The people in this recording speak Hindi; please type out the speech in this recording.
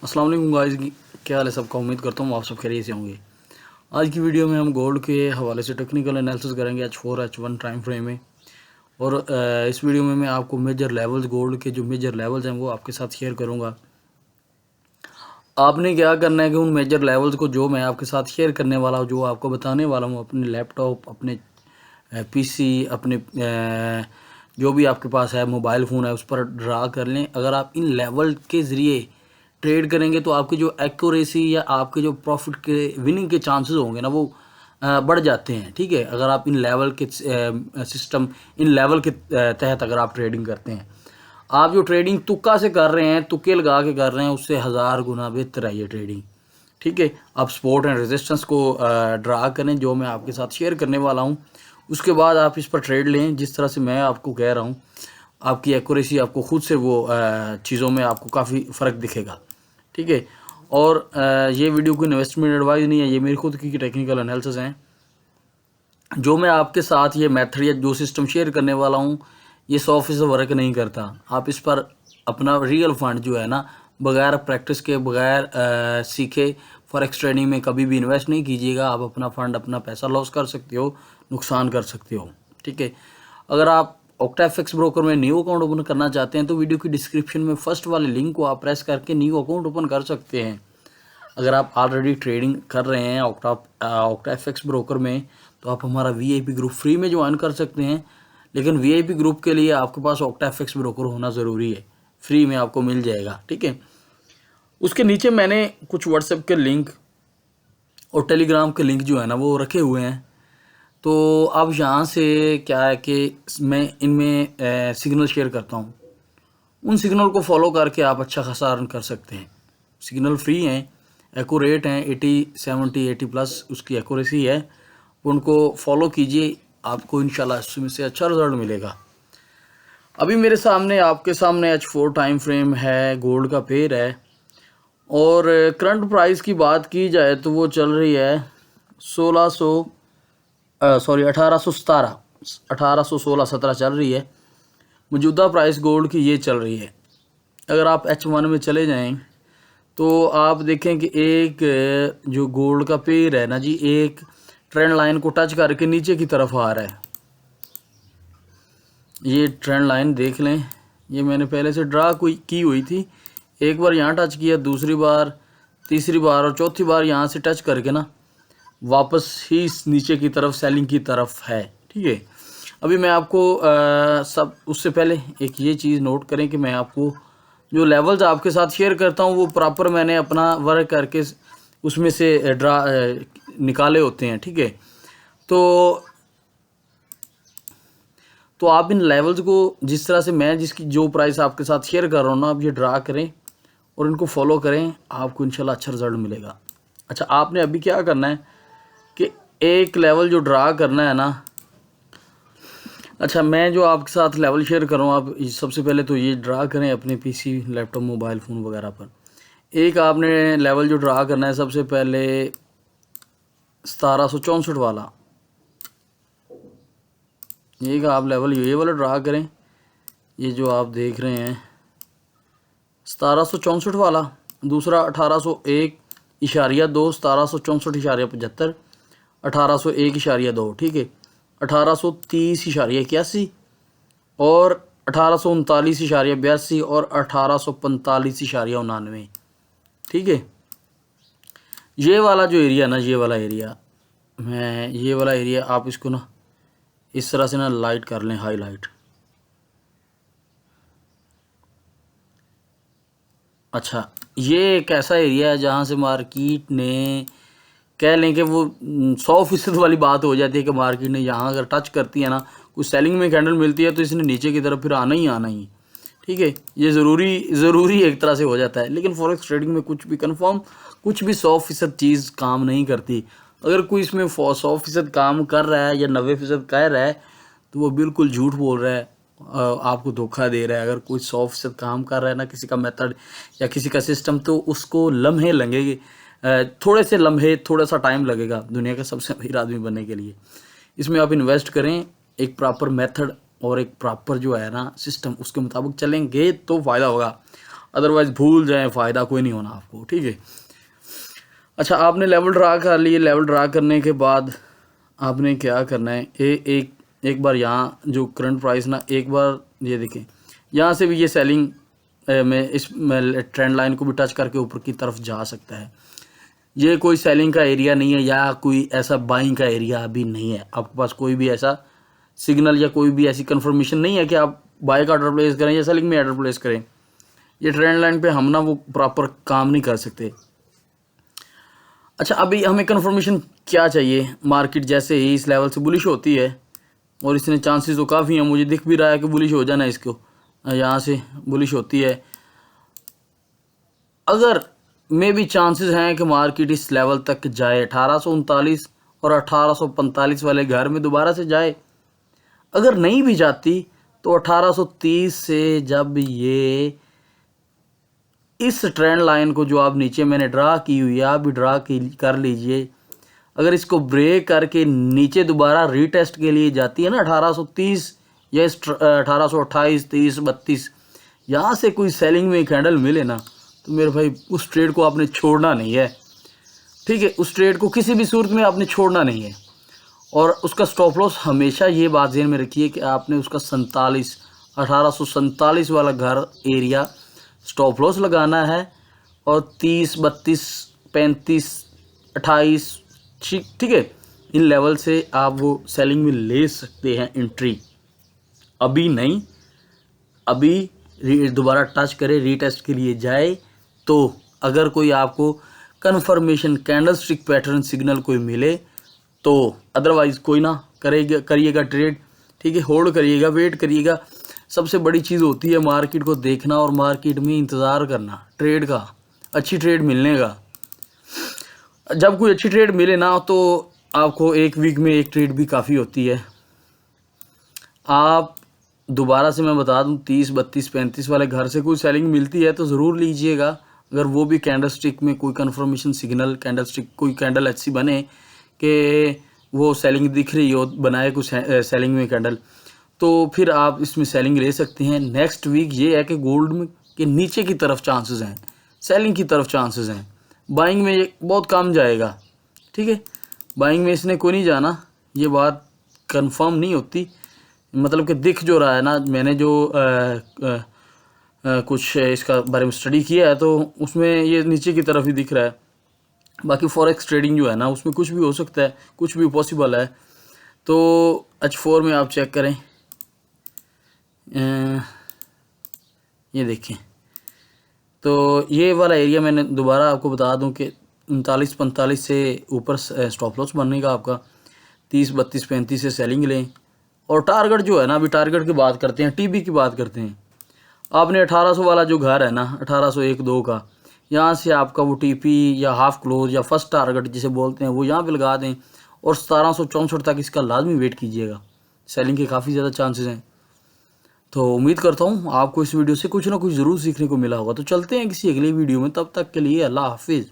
अस्सलाम वालेकुम गाइस, क्या हाल है सबका। उम्मीद करता हूँ आप सब खैरियत से होंगे। आज की वीडियो में हम गोल्ड के हवाले से टेक्निकल एनालिसिस करेंगे H4 H1 टाइम फ्रेम में। और इस वीडियो में मैं आपको मेजर लेवल्स, गोल्ड के जो मेजर लेवल्स हैं वो आपके साथ शेयर करूँगा। आपने क्या करना है कि उन मेजर लेवल्स को जो मैं आपके साथ शेयर करने वाला हूँ, जो आपको बताने वाला हूँ, अपने लैपटॉप, अपने पीसी, अपने जो भी आपके पास है मोबाइल फ़ोन है उस पर ड्रा कर लें। अगर आप इन लेवल के ज़रिए ट्रेड करेंगे तो आपकी जो एक्यूरेसी या आपके जो प्रॉफिट के विनिंग के चांसेस होंगे ना वो बढ़ जाते हैं। ठीक है, अगर आप इन लेवल के सिस्टम, इन लेवल के तहत अगर आप ट्रेडिंग करते हैं। आप जो ट्रेडिंग तुक्का से कर रहे हैं, तुक्के लगा के कर रहे हैं, उससे 1000 गुना बेहतर है ये ट्रेडिंग। ठीक है, आप सपोर्ट एंड रेजिस्टेंस को ड्रा करें जो मैं आपके साथ शेयर करने वाला हूँ। उसके बाद आप इस पर ट्रेड लें जिस तरह से मैं आपको कह रहा हूँ। आपकी एक्यूरेसी, आपको खुद से वो चीज़ों में आपको काफ़ी फ़र्क दिखेगा। ठीक है, और ये वीडियो कोई इन्वेस्टमेंट एडवाइस नहीं है, ये मेरी खुद की टेक्निकल एनालिसिस हैं। जो मैं आपके साथ ये मेथड या जो सिस्टम शेयर करने वाला हूँ ये 100% वर्क नहीं करता। आप इस पर अपना रियल फंड जो है ना, बगैर प्रैक्टिस के, बगैर सीखे फॉरेक्स ट्रेडिंग में कभी भी इन्वेस्ट नहीं कीजिएगा। आप अपना फंड, अपना पैसा लॉस कर सकते हो, नुकसान कर सकते हो। ठीक है, अगर आप OctaFX ब्रोकर में न्यू अकाउंट ओपन करना चाहते हैं तो वीडियो की डिस्क्रिप्शन में फर्स्ट वाले लिंक को आप प्रेस करके न्यू अकाउंट ओपन कर सकते हैं। अगर आप ऑलरेडी ट्रेडिंग कर रहे हैं OctaFX ब्रोकर में तो आप हमारा VIP ग्रुप फ्री में ज्वाइन कर सकते हैं। लेकिन VIP ग्रुप के लिए आपके पास OctaFX ब्रोकर होना ज़रूरी है, फ्री में आपको मिल जाएगा। ठीक है, उसके नीचे मैंने कुछ व्हाट्सएप के लिंक और टेलीग्राम के लिंक जो है ना वो रखे हुए हैं। तो अब यहाँ से क्या है कि मैं इनमें सिग्नल शेयर करता हूँ। उन सिग्नल को फॉलो करके आप अच्छा खासा अर्न कर सकते हैं। सिग्नल फ्री हैं, एक्यूरेट हैं, 80 70 80 प्लस उसकी एक्यूरेसी है। उनको फॉलो कीजिए, आपको इंशाल्लाह इसमें से अच्छा रिजल्ट मिलेगा। अभी मेरे सामने, आपके सामने H4 टाइम फ्रेम है, गोल्ड का पेयर है। और करंट प्राइस की बात की जाए तो वो चल रही है 1817, 1816-17 चल रही है। मौजूदा प्राइस गोल्ड की ये चल रही है। अगर आप H1 में चले जाएं तो आप देखें कि एक जो गोल्ड का पेयर है ना जी, एक ट्रेंड लाइन को टच करके नीचे की तरफ आ रहा है। ये ट्रेंड लाइन देख लें, ये मैंने पहले से ड्रा की हुई थी। एक बार यहाँ टच किया, दूसरी बार, तीसरी बार और चौथी बार यहाँ से टच करके ना वापस ही नीचे की तरफ, सेलिंग की तरफ है। ठीक है, अभी मैं आपको सब उससे पहले एक ये चीज़ नोट करें कि मैं आपको जो लेवल्स आपके साथ शेयर करता हूँ वो प्रॉपर मैंने अपना वर्क करके उसमें से निकाले होते हैं। ठीक है, तो आप इन लेवल्स को जिस तरह से मैं जिसकी जो प्राइस आपके साथ शेयर कर रहा हूँ ना, आप ये ड्रा करें और इनको फॉलो करें, आपको इंशाल्लाह अच्छा रिजल्ट मिलेगा। अच्छा, आपने अभी क्या करना है कि एक लेवल जो ड्रा करना है ना, अच्छा मैं जो आपके साथ लेवल शेयर कर रहा हूँ, आप सबसे पहले तो ये ड्रा करें अपने PC, लैपटॉप, मोबाइल फ़ोन वगैरह पर। एक आपने लेवल जो ड्रा करना है सबसे पहले 1764 वाला, एक आप लेवल ये वाला ड्रा करें। ये जो आप देख रहे हैं 1764 वाला। दूसरा 1801.2, 1764.75, 1801.2। ठीक है, 1830.81 और 1839.82 और 1845.99। ठीक है, ये वाला जो एरिया ना, ये वाला एरिया आप इसको ना इस तरह से ना लाइट कर लें, हाईलाइट। अच्छा, ये एक ऐसा एरिया है जहाँ से मार्केट ने, कह लें कि वो 100% वाली बात हो जाती है कि मार्केट ने यहाँ अगर टच करती है ना, कुछ सेलिंग में कैंडल मिलती है तो इसने नीचे की तरफ फिर आना ही आना ही। ठीक है, ये ज़रूरी एक तरह से हो जाता है। लेकिन फॉरेक्स ट्रेडिंग में कुछ भी कंफर्म, कुछ भी 100% चीज़ काम नहीं करती। अगर कोई इसमें 100% काम कर रहा है या 90% कह रहा है तो वो बिल्कुल झूठ बोल रहा है, आपको धोखा दे रहा है। अगर कोई 100% काम कर रहा है ना, किसी का मेथड या किसी का सिस्टम, तो उसको लम्हे लगेंगे, थोड़े से लम्हे, थोड़ा सा टाइम लगेगा दुनिया का सबसे अमीर आदमी बनने के लिए। इसमें आप इन्वेस्ट करें, एक प्रॉपर मेथड और एक प्रॉपर जो है ना सिस्टम, उसके मुताबिक चलेंगे तो फ़ायदा होगा। अदरवाइज़ भूल जाएं, फ़ायदा कोई नहीं होना आपको, ठीक है। अच्छा, आपने लेवल ड्रा कर लिए। लेवल ड्रा करने के बाद आपने क्या करना है, एक बार यहाँ जो करंट प्राइस ना, एक बार ये देखें, यहाँ से भी ये सेलिंग में इस ट्रेंड लाइन को भी टच करके ऊपर की तरफ जा सकता है। ये कोई सेलिंग का एरिया नहीं है या कोई ऐसा बाइंग का एरिया अभी नहीं है। आपके पास कोई भी ऐसा सिग्नल या कोई भी ऐसी कंफर्मेशन नहीं है कि आप बाय का ऑर्डर प्लेस करें या सेलिंग में ऑर्डर प्लेस करें। ये ट्रेंड लाइन पे हम ना वो प्रॉपर काम नहीं कर सकते। अच्छा, अभी हमें कंफर्मेशन क्या चाहिए? मार्केट जैसे ही इस लेवल से बुलिश होती है, और इसने चांसेस तो काफ़ी हैं, मुझे दिख भी रहा है कि बुलिश हो जाना इसको, यहाँ से बुलिश होती है। अगर में भी चांसेस हैं कि मार्केट इस लेवल तक जाए, 1839 और 1845 वाले घर में दोबारा से जाए। अगर नहीं भी जाती तो 1830 से जब ये इस ट्रेंड लाइन को जो आप नीचे मैंने ड्रा की हुई है, आप भी ड्रा कर लीजिए, अगर इसको ब्रेक करके नीचे दोबारा रीटेस्ट के लिए जाती है ना 1830 या इस 1828, 30, 32, यहाँ से कोई सेलिंग में कैंडल मिले ना, तो मेरे भाई उस ट्रेड को आपने छोड़ना नहीं है, ठीक है। उस ट्रेड को किसी भी सूरत में आपने छोड़ना नहीं है। और उसका स्टॉप लॉस हमेशा ये बात ध्यान में रखिए कि आपने उसका 1847 वाला घर एरिया स्टॉप लॉस लगाना है, और 30, 32, 35, 28, ठीक है, इन लेवल से आप वो सेलिंग में ले सकते हैं एंट्री। अभी नहीं, अभी दोबारा टच करे, रीटेस्ट के लिए जाए, तो अगर कोई आपको confirmation candlestick pattern signal कोई मिले तो, अदरवाइज़ कोई ना करिएगा ट्रेड, ठीक है। होल्ड करिएगा, वेट करिएगा। सबसे बड़ी चीज़ होती है मार्केट को देखना और मार्केट में इंतज़ार करना ट्रेड का, अच्छी ट्रेड मिलने का। जब कोई अच्छी ट्रेड मिले ना, तो आपको एक वीक में एक ट्रेड भी काफ़ी होती है। आप दोबारा से मैं बता दूं, 30, 32, 35 वाले घर से कोई सेलिंग मिलती है तो ज़रूर लीजिएगा। अगर वो भी कैंडल स्टिक में कोई कन्फर्मेशन सिग्नल, कैंडल स्टिक कोई कैंडल अच्छी बने कि वो सेलिंग दिख रही हो, बनाए कुछ सेलिंग में कैंडल, तो फिर आप इसमें सेलिंग ले सकते हैं। नेक्स्ट वीक ये है कि गोल्ड में के नीचे की तरफ चांसेस हैं, सेलिंग की तरफ चांसेस हैं। बाइंग में ये बहुत कम जाएगा, ठीक है। बाइंग में इसने कोई नहीं जाना, ये बात कंफर्म नहीं होती, मतलब कि दिख जो रहा है ना, मैंने जो कुछ इसका बारे में स्टडी किया है तो उसमें ये नीचे की तरफ ही दिख रहा है। बाकी फॉरेक्स ट्रेडिंग जो है ना, उसमें कुछ भी हो सकता है, कुछ भी पॉसिबल है। तो H4 में आप चेक करें, ये देखें, तो ये वाला एरिया मैंने दोबारा आपको बता दूं कि 39-45 से ऊपर स्टॉप लॉस बनने का आपका, 30, 32, 35 से सेलिंग लें। और टारगेट जो है ना, अभी टारगेट की बात करते हैं, टीबी की बात करते हैं। आपने 1800 वाला जो घर है ना, 1801-2 का, यहाँ से आपका वो टीपी या हाफ क्लोज या फर्स्ट टारगेट जिसे बोलते हैं वो यहाँ पे लगा दें, और 1764 तक इसका लाजमी वेट कीजिएगा। सेलिंग के काफ़ी ज़्यादा चांसेस हैं। तो उम्मीद करता हूँ आपको इस वीडियो से कुछ ना कुछ ज़रूर सीखने को मिला होगा। तो चलते हैं किसी अगली वीडियो में, तब तक के लिए अल्लाह हाफिज़।